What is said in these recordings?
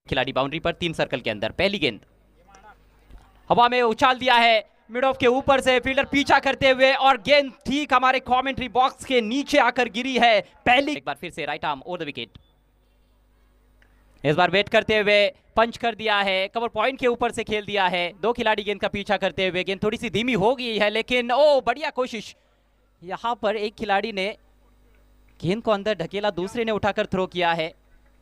खिलाड़ी बाउंड्री पर 3 सर्कल के अंदर। पहली गेंद हवा में उछाल दिया है मिड ऑफ के ऊपर से, फील्डर पीछा करते हुए और गेंद ठीक हमारे कमेंट्री बॉक्स के नीचे आकर गिरी है। पहली एक बार फिर से right arm over the wicket. इस बार वेट करते हुए पंच कर दिया है, कवर पॉइंट के ऊपर से खेल दिया है। 2 खिलाड़ी गेंद का पीछा करते हुए, गेंद थोड़ी सी धीमी हो गई है लेकिन ओ बढ़िया कोशिश। यहां पर एक खिलाड़ी ने गेंद को अंदर ढकेला, दूसरे ने उठाकर थ्रो किया है।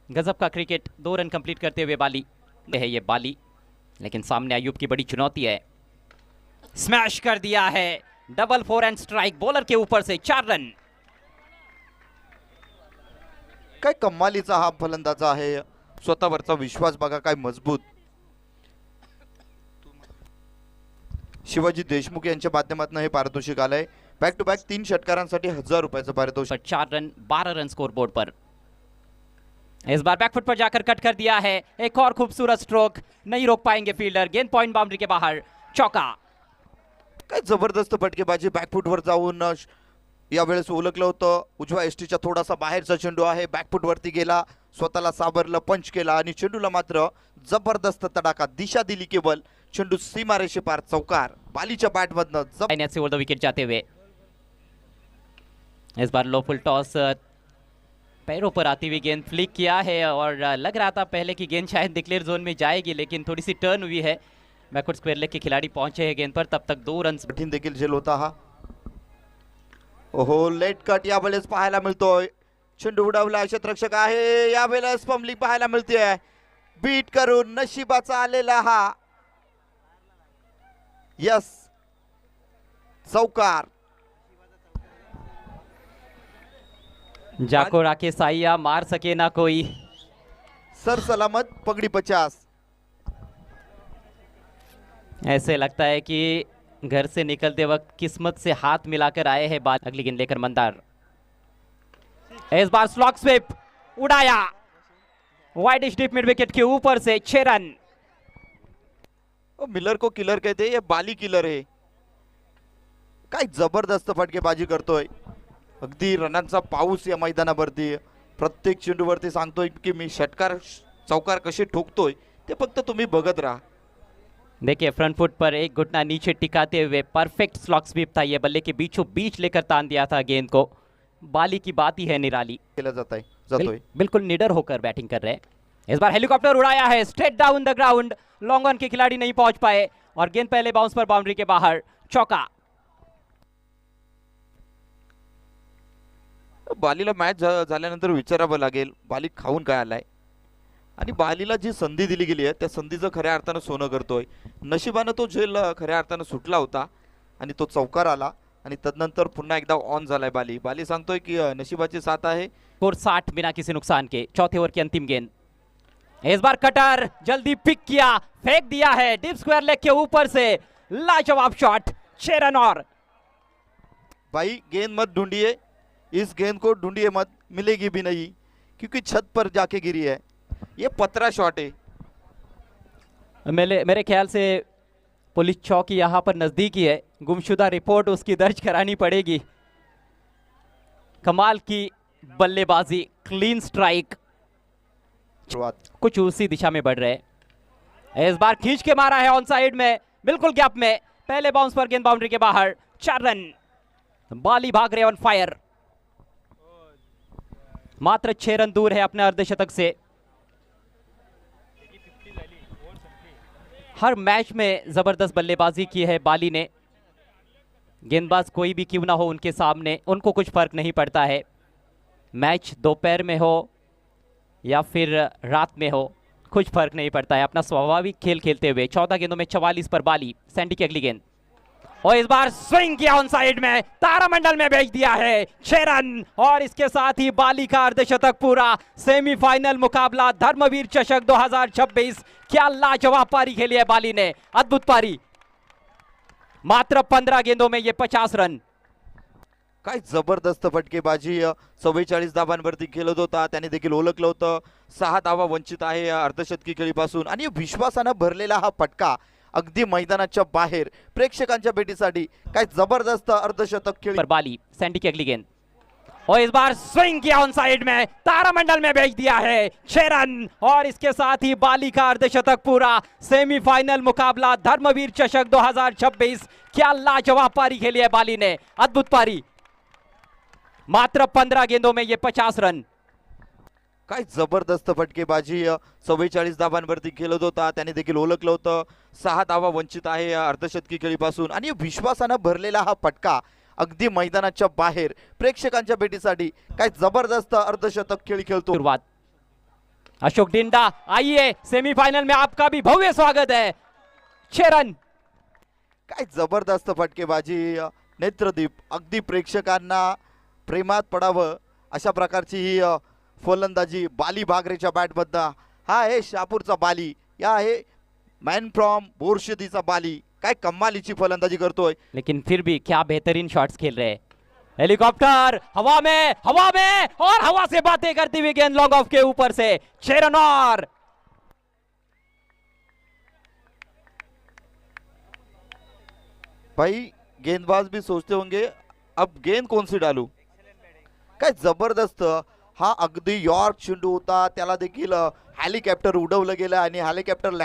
गजब का क्रिकेट। 2 रन कंप्लीट करते हुए बाली है ये बाली, लेकिन सामने अयूब की बड़ी चुनौती है। स्मैश कर दिया है, डबल 4 एंड स्ट्राइक बॉलर के ऊपर से 4 रन। काय कमालीचा हा फलंदाज आहे, स्वतःवरचा विश्वास बघा काय मजबूत। शिवाजी देशमुख यांच्या माध्यमातून हे पारितोषिक आलंय। बॅक टू बॅक 3 षटकारांसाठी 1000 रुपयाचं पारितोषिक। 4 रन 12 रन स्कोर बोर्ड पर। इस बार बैकफुट पर जाकर कट कर दिया है, एक और खूबसूरत स्ट्रोक, नहीं रोक पाएंगे फील्डर। गेंद पॉइंट बाउंड्री के बाहर, चौका। काय जबरदस्त फटकेबाजी, बॅकफुट वर जाऊन यावेळेस ओळखलं होतं। उजव्या एसटीच्या थोडासा बाहेरचा चेंडू आहे, बॅकफुट वरती गेला, स्वतःला सावरलं, पंच केला आणि चेंडूला मात्र जबरदस्त तडाखा, दिशा दिली केवळ। चेंडू सीमारेषे पार, चौकार बालीच्या बॅटमधनं से ओवर द विकेट जाते हुए। इस बार लो फुल टॉस, पैरों पर आती हुई गेंद फ्लिक किया है और लग रहा था पहले की गेंद शायद डिक्लेयर जोन में जाएगी, लेकिन थोड़ी सी टर्न हुई है। बैकवर्ड स्क्वेयर लेग के खिलाड़ी पहुंचे हैं गेंद पर, तब तक 2 रन। कठीण देखील झेल होता हा। ओहो, लेट कट यावेळेस पाहायला मिळतोय। चेंडू उडवला, क्षेत्ररक्षक आहे, यावेळेस फंबलिंग पाहायला मिळते। बीट करून नशिबाचा आलेला हा यस चौकार। जाको राके साइया, मार सके ना कोई। सर सलामत, पगड़ी 50। ऐसे लगता है कि घर से निकलते वक्त किस्मत से हाथ मिलाकर आए हैं बाल। अगली गेंद लेकर मंदार, इस बार स्लॉग स्वीप उड़ाया, वाइड डीप मिड विकेट के ऊपर से 6 रन। मिलर को किलर कहते हैं, ये बाली किलर है। काय जबरदस्त फटकेबाजी करतोय, अगदी रनांचा पाऊस या मैदानावरती। प्रत्येक चेंडूवरती सांगतोय की मी षटकार चौकार कसे ठोकतोय ते फक्त तुम्ही बघत राहा। देखिए फ्रंट फुट पर एक घुटना नीचे टिकाते हुए परफेक्ट स्लॉग स्वीप था, ये बल्ले के बीचों बीच लेकर तान दिया था गेंद को। बाली की बात ही है निराली। केला जातोय बिल्कुल निडर होकर बैटिंग कर रहे हैं। इस बार हेलीकॉप्टर उड़ाया है, straight down the ground, long on के खिलाड़ी नहीं पहुंच पाए और गेंद पहले बाउंस पर बाउंड्री के बाहर, चौका। बालीला मॅच झाल्यानंतर विचारावं लागेल बाली खाऊन काय आलाय, आणि बालीला जी संधी दिली गेली आहे त्या संधीचं खऱ्या अर्थानं सोनं करतोय। नशिबानं तो झेल खऱ्या अर्थानं सुटला होता आणि तो चौकार आला आणि तदनंतर पुन्हा एकदा ऑन झालाय बाली। बाली सांगतोय की नशिबाची साथ आहे। स्कोर 60 बिना किसी नुकसान के। चौथे ओवर की अंतिम गेंद, इस बार कटर जल्दी पिक किया, फेंक दिया है डीप स्क्वायर लेग के ऊपर से, लाजवाब शॉट, 6 रन और। भाई गेंद मत ढूंढिए, इस गेंद को ढूंढिए मत, मिलेगी भी नहीं क्योंकि छत पर जाके गिरी है। ये पतरा शॉट है। मेरे ख्याल से पुलिस चौकी यहाँ पर नज़दीक ही है, गुमशुदा रिपोर्ट उसकी दर्ज करानी पड़ेगी। कमाल की बल्लेबाजी, क्लीन स्ट्राइक, कुछ उसी दिशा में बढ़ रहे। इस बार खींच के मारा है ऑन साइड में, बिल्कुल गैप में, पहले बाउंस पर गेंद बाउंड्री के बाहर, 4 रन। बाली भाग रहे ऑन फायर, मात्र 6 रन दूर है अपने अर्धशतक से। हर मैच में जबरदस्त बल्लेबाजी की है बाली ने। गेंदबाज कोई भी क्यों ना हो उनके सामने, उनको कुछ फर्क नहीं पड़ता है। मैच दोपहर में हो या फिर रात में हो, कुछ फर्क नहीं पड़ता है, अपना स्वाभाविक खेल खेलते हुए। 14 गेंदों में 44 पर बाली। सैंडी की अगली गेंद, और इस बार स्विंग किया ऑन साइड में, तारामंडल में भेज दिया है, 6 रन। और इसके साथ ही बाली का अर्धशतक पूरा। सेमीफाइनल मुकाबला धर्मवीर चषक 2026, क्या लाजवाब पारी खेली है बाली ने, अद्भुत पारी। मात्र 15 गेंदों में ये 50 रन। काय जबरदस्त फटकेबाजी, 44 धावांवरती खेळत होता, त्याने देखील ओळखलं होतं 6 धावा वंचित आहे अर्धशतकी खेळीपासून, आणि विश्वासानं भरलेला हा फटका अगदी मैदानाच्या बाहेर प्रेक्षकांच्या भेटीसाठी काय जबरदस्त अर्धशतक खेळी। पर बाली, सैंडी की अगली गेंद, और इस बार स्विंग किया ऑन साइड में, तारामंडल में भेज दिया है 6 रन और इसके साथ ही बाली का अर्धशतक पूरा। सेमीफाइनल मुकाबला धर्मवीर चषक 2026। क्या लाजवाब पारी खेली है बाली ने, अद्भुत पारी। मात्र 15 गेंदों में ये 50 रन। काय जबरदस्त फटकेबाजी 44 धावांवरती खेळत होता, त्याने देखील ओळखलं होतं 6 धावा वंचित आहे या अर्धशतकी खेळीपासून आणि विश्वासानं भरलेला हा फटका अगदी मैदानाच्या बाहेर प्रेक्षकांच्या भेटीसाठी काय जबरदस्त अर्धशतक खेळ खेळतो। शुरुआत अशोक डिंडा, आइए सेमीफाइनल में आपका भी भव्य स्वागत है। 6 रन। काय जबरदस्त फटकेबाजी नेत्रदीप, अगदी प्रेक्षकांना प्रेमात पडावं अशा प्रकारची ही फलंदाजी बाली भागरेच्या बॅटमधनं। हा आहे शहापूरचा बाली, या आहे मॅन फ्रॉम बोरशेतीचा बाली। काय कमालीची फलंदाजी करतोय, लेकिन फिर भी क्या बेहतरीन शॉट्स खेल रहे हैं। हेलीकॉप्टर हवा में और हवा से बातें करती हुई गेंद लॉन्ग ऑफ के ऊपर से 6 रन। और भाई गेंदबाज भी सोचते होंगे अब गेंद कौन सी डालू। काय जबरदस्त हा अगदी यॉर्क चेंडू होता, त्याला देखील हेलिकॉप्टर उडवलं गेलं आणि हेलिकॉप्टर